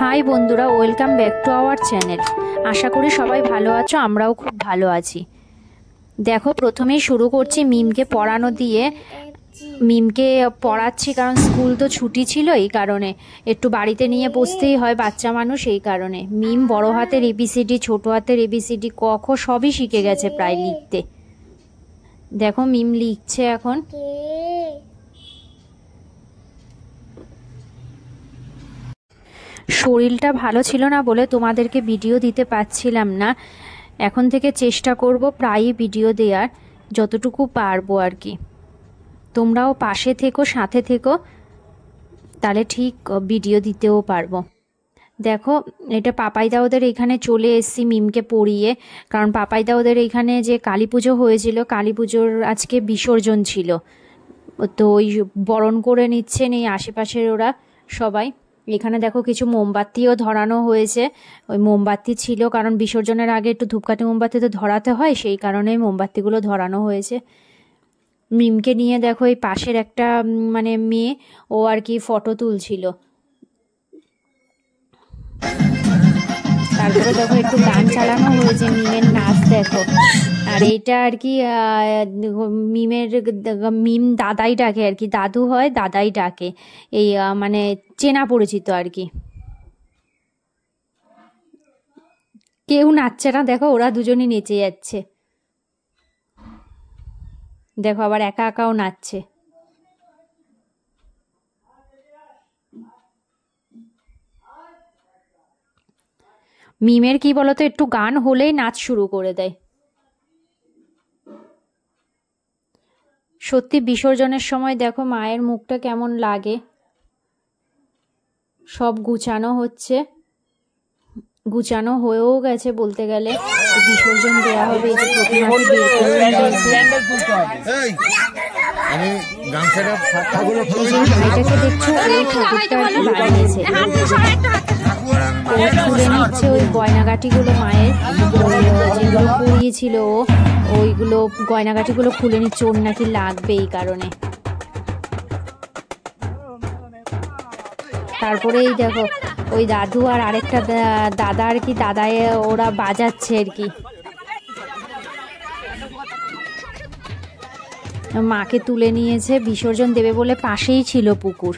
High বন্ধুরা, welcome back to our channel. আশা করি সবাই ভালো আছো, আমরাও খুব ভালো আছি। দেখো, প্রথমেই শুরু করছি মিমকে পড়ানো দিয়ে। মিমকে পড়াচ্ছি কারণ স্কুল তো ছুটি ছিল, এই কারণে একটু বাড়িতে নিয়ে বসতেই হয়, বাচ্চা মানুষ, এই কারণে। মিম বড় হাতের এবিসিডি, ছোট হাতের এবিসিডি, ক খ সবই শিখে গেছে প্রায় লিখতে। দেখো মিম লিখছে এখন। শরীরটা ভালো ছিল না বলে তোমাদেরকে ভিডিও দিতে পারছিলাম না। এখন থেকে চেষ্টা করব প্রায়ই ভিডিও দেওয়ার, যতটুকু পারবো আর কি। তোমরাও পাশে থেকো, সাথে থেকো, তাহলে ঠিক ভিডিও দিতেও পারবো। দেখো, এটা পাপাইদা ওদের এখানে চলে এসেছি মিমকে পড়িয়ে, কারণ পাপাইদা ওদের এখানে যে কালী পুজো হয়েছিল, কালী পুজোর আজকে বিসর্জন ছিল, তো ওই বরণ করে নিচ্ছেন এই আশেপাশের ওরা সবাই। এখানে দেখো কিছু মোমবাতিও ধরানো হয়েছে। ওই মোমবাতি ছিল কারণ বিসর্জনের আগে একটু ধূপকাঠি মোমবাতি তো ধরাতে হয়, সেই কারণেই মোমবাতিগুলো ধরানো হয়েছে। মিমকে নিয়ে দেখো এই পাশের একটা মানে মেয়ে, ও আর কি ফটো তুলছিল। তারপরে দেখো একটু গান চালানো হয়েছে, মিমের নাচ দেখো। আর এইটা আর কি মিম দাদাই ডাকে আর কি, দাদু হয় দাদাই ডাকে, এই মানে চেনা পরিচিত আর কি। কেউ নাচছে না, দেখো ওরা দুজনই নেচে যাচ্ছে। দেখো আবার একা একাও নাচছে। মিমের কি বলতো, একটু গান হলেই নাচ শুরু করে দেয়। সত্যি বিসর্জনের সময় দেখো মায়ের মুখটা কেমন লাগে। সব গুছানো হচ্ছে, গুছানো হয়েও গেছে বলতে গেলে। বিসর্জন দেওয়া হবে, এই যে প্রতিমাটি বের করে নিয়েছে। এটাকে দেখছো, ওই ঠাকুরটা আর কি বানিয়েছে, খুলে নিচ্ছে ওই গয়নাগাটিগুলো মায়ের, যেগুলো পরিয়েছিল ওইগুলো গয়নাগাটিগুলো খুলে নিচ্ছে, ওর নাকি লাগবে এই কারণে। তারপরে এই দেখো ওই দাদু আর আরেকটা দাদা আর কি, দাদায় ওরা বাজাচ্ছে আর কি। মাকে তুলে নিয়েছে, বিসর্জন দেবে বলে পাশেই ছিল পুকুর।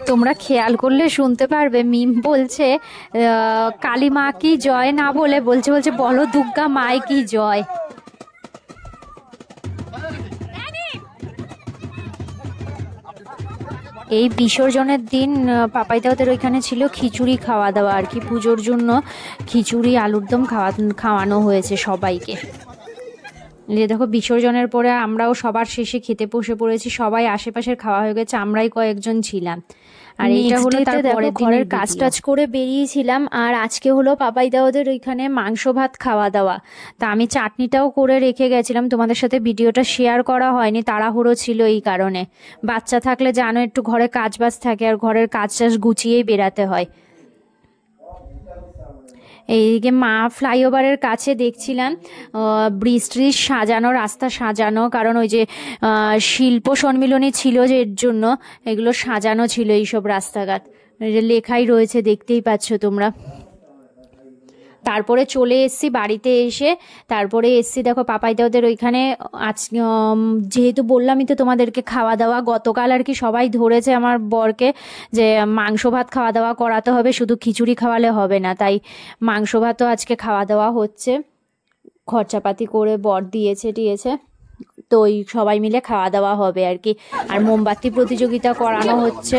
তোমরা খেয়াল করলে শুনতে পারবে মিম বলছে কালী মা কি জয় না বলে বলছে বলো দুর্গা মায় কি জয়। এই বিসর্জনের দিন পাপাইদা ওদের ওইখানে ছিল খিচুড়ি খাওয়া দাওয়া আর কি, পুজোর জন্য খিচুড়ি আলুর দম খাওয়ানো হয়েছে সবাইকে। দেখো বিসর্জনের পরে আমরাও সবার শেষে খেতে বসে পড়েছি, সবাই আশেপাশের খাওয়া হয়ে গেছে, আমরাই কয়েকজন ছিলাম। আর এইটা হলো তারপরে ঘরের কাজ টাজ করে বেরিয়েছিলাম। আর আজকে হলো পাপাইদা ওদের ওইখানে মাংস ভাত খাওয়া দাওয়া। তা আমি চাটনিটাও করে রেখে গেছিলাম, তোমাদের সাথে ভিডিওটা শেয়ার করা হয়নি, তাড়াহুড়ো ছিল এই কারণে। বাচ্চা থাকলে জানো একটু ঘরে কাজ বাজ থাকে, আর ঘরের কাজ টাজ গুছিয়েই বেরাতে হয়। এইদিকে মা ফ্লাইওভারের কাছে দেখছিলাম ব্রিজ ট্রিজ সাজানো, রাস্তা সাজানো, কারণ ওই যে শিল্প সম্মিলনী ছিল যে এর জন্য এগুলো সাজানো ছিল এইসব রাস্তাঘাট, লেখাই রয়েছে দেখতেই পাচ্ছ তোমরা। তারপরে চলে এসছি বাড়িতে, এসে তারপরে এসছি দেখো পাপাইদা ওদের ওইখানে। আজ যেহেতু বললামই তো তোমাদেরকে খাওয়া দাওয়া, গতকাল আর কি সবাই ধরেছে আমার বরকে যে মাংস ভাত খাওয়া দাওয়া করাতে হবে, শুধু খিচুড়ি খাওয়ালে হবে না, তাই মাংস ভাতও আজকে খাওয়া দাওয়া হচ্ছে। খরচাপাতি করে বর দিয়েছে, তো ওই সবাই মিলে খাওয়া দাওয়া হবে আর কি। আর মোমবাতি প্রতিযোগিতা করানো হচ্ছে।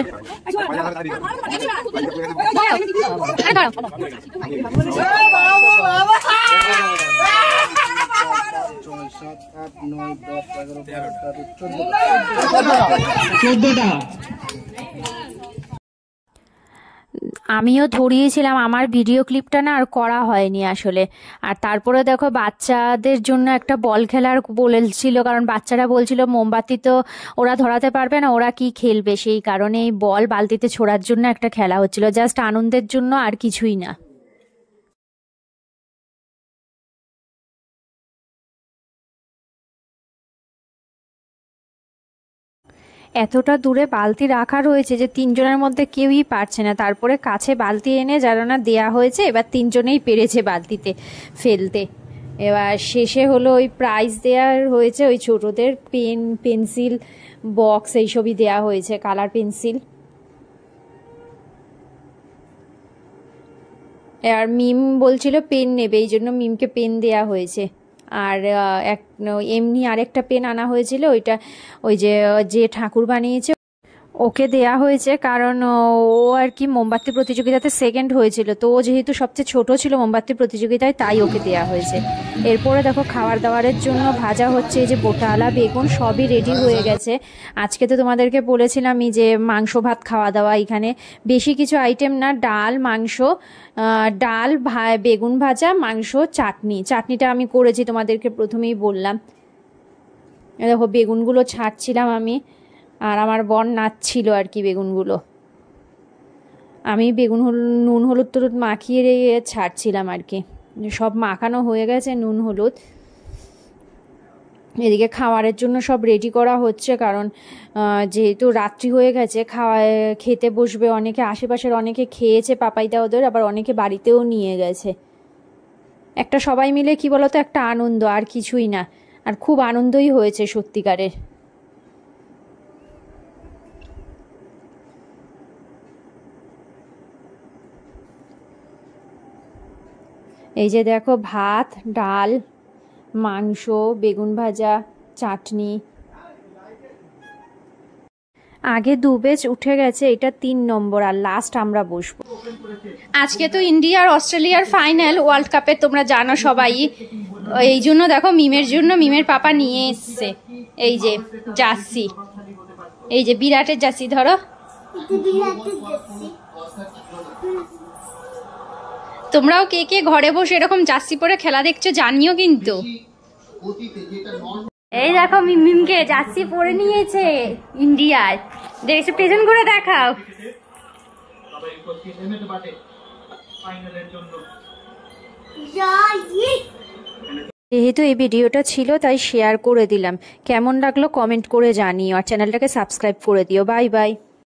আমিও ধরিয়েছিলাম, আমার ভিডিও ক্লিপটা না আর করা হয়নি আসলে। আর তারপরে দেখো বাচ্চাদের জন্য একটা বল খেলার বলেছিল, কারণ বাচ্চারা বলছিল মোমবাতি তো ওরা ধরাতে পারবে না, ওরা কি খেলবে, সেই কারণে এই বল বালতিতে ছোড়ার জন্য একটা খেলা হচ্ছিল, জাস্ট আনন্দের জন্য, আর কিছুই না। এতটা দূরে বালতি রাখা রয়েছে যে তিনজনের মধ্যে কেউই পারছে না, তারপরে কাছে বালতি এনে যারা না দেয়া হয়েছে, এবার তিনজনেই পেরেছে বালতিতে ফেলতে। এবার শেষে হলো ওই প্রাইজ দেওয়ার হয়েছে, ওই ছোটদের পেন, পেন্সিল বক্স এইসবই দেয়া হয়েছে, কালার পেন্সিল। আর মিম বলছিল পেন নেবে, এই জন্য মিমকে পেন দেয়া হয়েছে। আর এক এমনি আরেকটা পেন আনা হয়েছিল, ওইটা ওই যে যে ঠাকুর বানিয়েছে ওকে দেয়া হয়েছে, কারণ ও আর কি মোমবাতি প্রতিযোগিতাতে সেকেন্ড হয়েছিল, তো ও যেহেতু সবচেয়ে ছোট ছিল মোমবাতি প্রতিযোগিতায়, তাই ওকে দেয়া হয়েছে। এরপরে দেখো খাবার দাবারের জন্য ভাজা হচ্ছে, এই যে বোটালা বেগুন সবই রেডি হয়ে গেছে। আজকে তো তোমাদেরকে বলেছিলামই যে মাংস ভাত খাওয়া দাওয়া, এখানে বেশি কিছু আইটেম না, ডাল মাংস, ডাল বেগুন ভাজা, মাংস, চাটনি। চাটনিটা আমি করেছি, তোমাদেরকে প্রথমেই বললাম। দেখো বেগুনগুলো ছাড়ছিলাম আমি, আর আমার বর নাচছিল আর কি বেগুনগুলো। আমি বেগুন নুন হলুদ টলুদ মাখিয়ে ছাড়ছিলাম আর কি। সব মাখানো হয়ে গেছে নুন হলুদ। এদিকে খাবারের জন্য সব রেডি করা হচ্ছে, কারণ যেহেতু রাত্রি হয়ে গেছে, খেতে বসবে অনেকে, আশেপাশের অনেকে খেয়েছে পাপাইদা ওদের, আবার অনেকে বাড়িতেও নিয়ে গেছে। একটা সবাই মিলে কি বলতো একটা আনন্দ, আর কিছুই না। আর খুব আনন্দই হয়েছে সত্যিকারের। এই যে দেখো ভাত, ডাল, মাংস, বেগুন ভাজা, চাটনি। আগে 2 ব্যাচ উঠে গেছে, এটা 3 নম্বর, আর লাস্ট আমরা বসবো। আজকে তো ইন্ডিয়া আর অস্ট্রেলিয়ার ফাইনাল ওয়ার্ল্ড কাপে, তোমরা জানো সবাই। এই জন্য দেখো মিমের জন্য মিমের পাপা নিয়ে এসছে এই যে জার্সি, এই যে বিরাটের জার্সি। ধরো তোমরাও কে কে ঘরে বসে এরকম জার্সি পরে খেলা দেখছো জানিও কিন্তু। এই দেখো মিমকে জার্সি পরে নিয়েছে ইন্ডিয়ায়, দেখছো প্রেজেন্ট করে দেখাও। যেহেতু এই ভিডিওটা ছিল তাই শেয়ার করে দিলাম, কেমন লাগলো কমেন্ট করে জানিও, আর চ্যানেলটাকে সাবস্ক্রাইব করে দিও। Bye bye.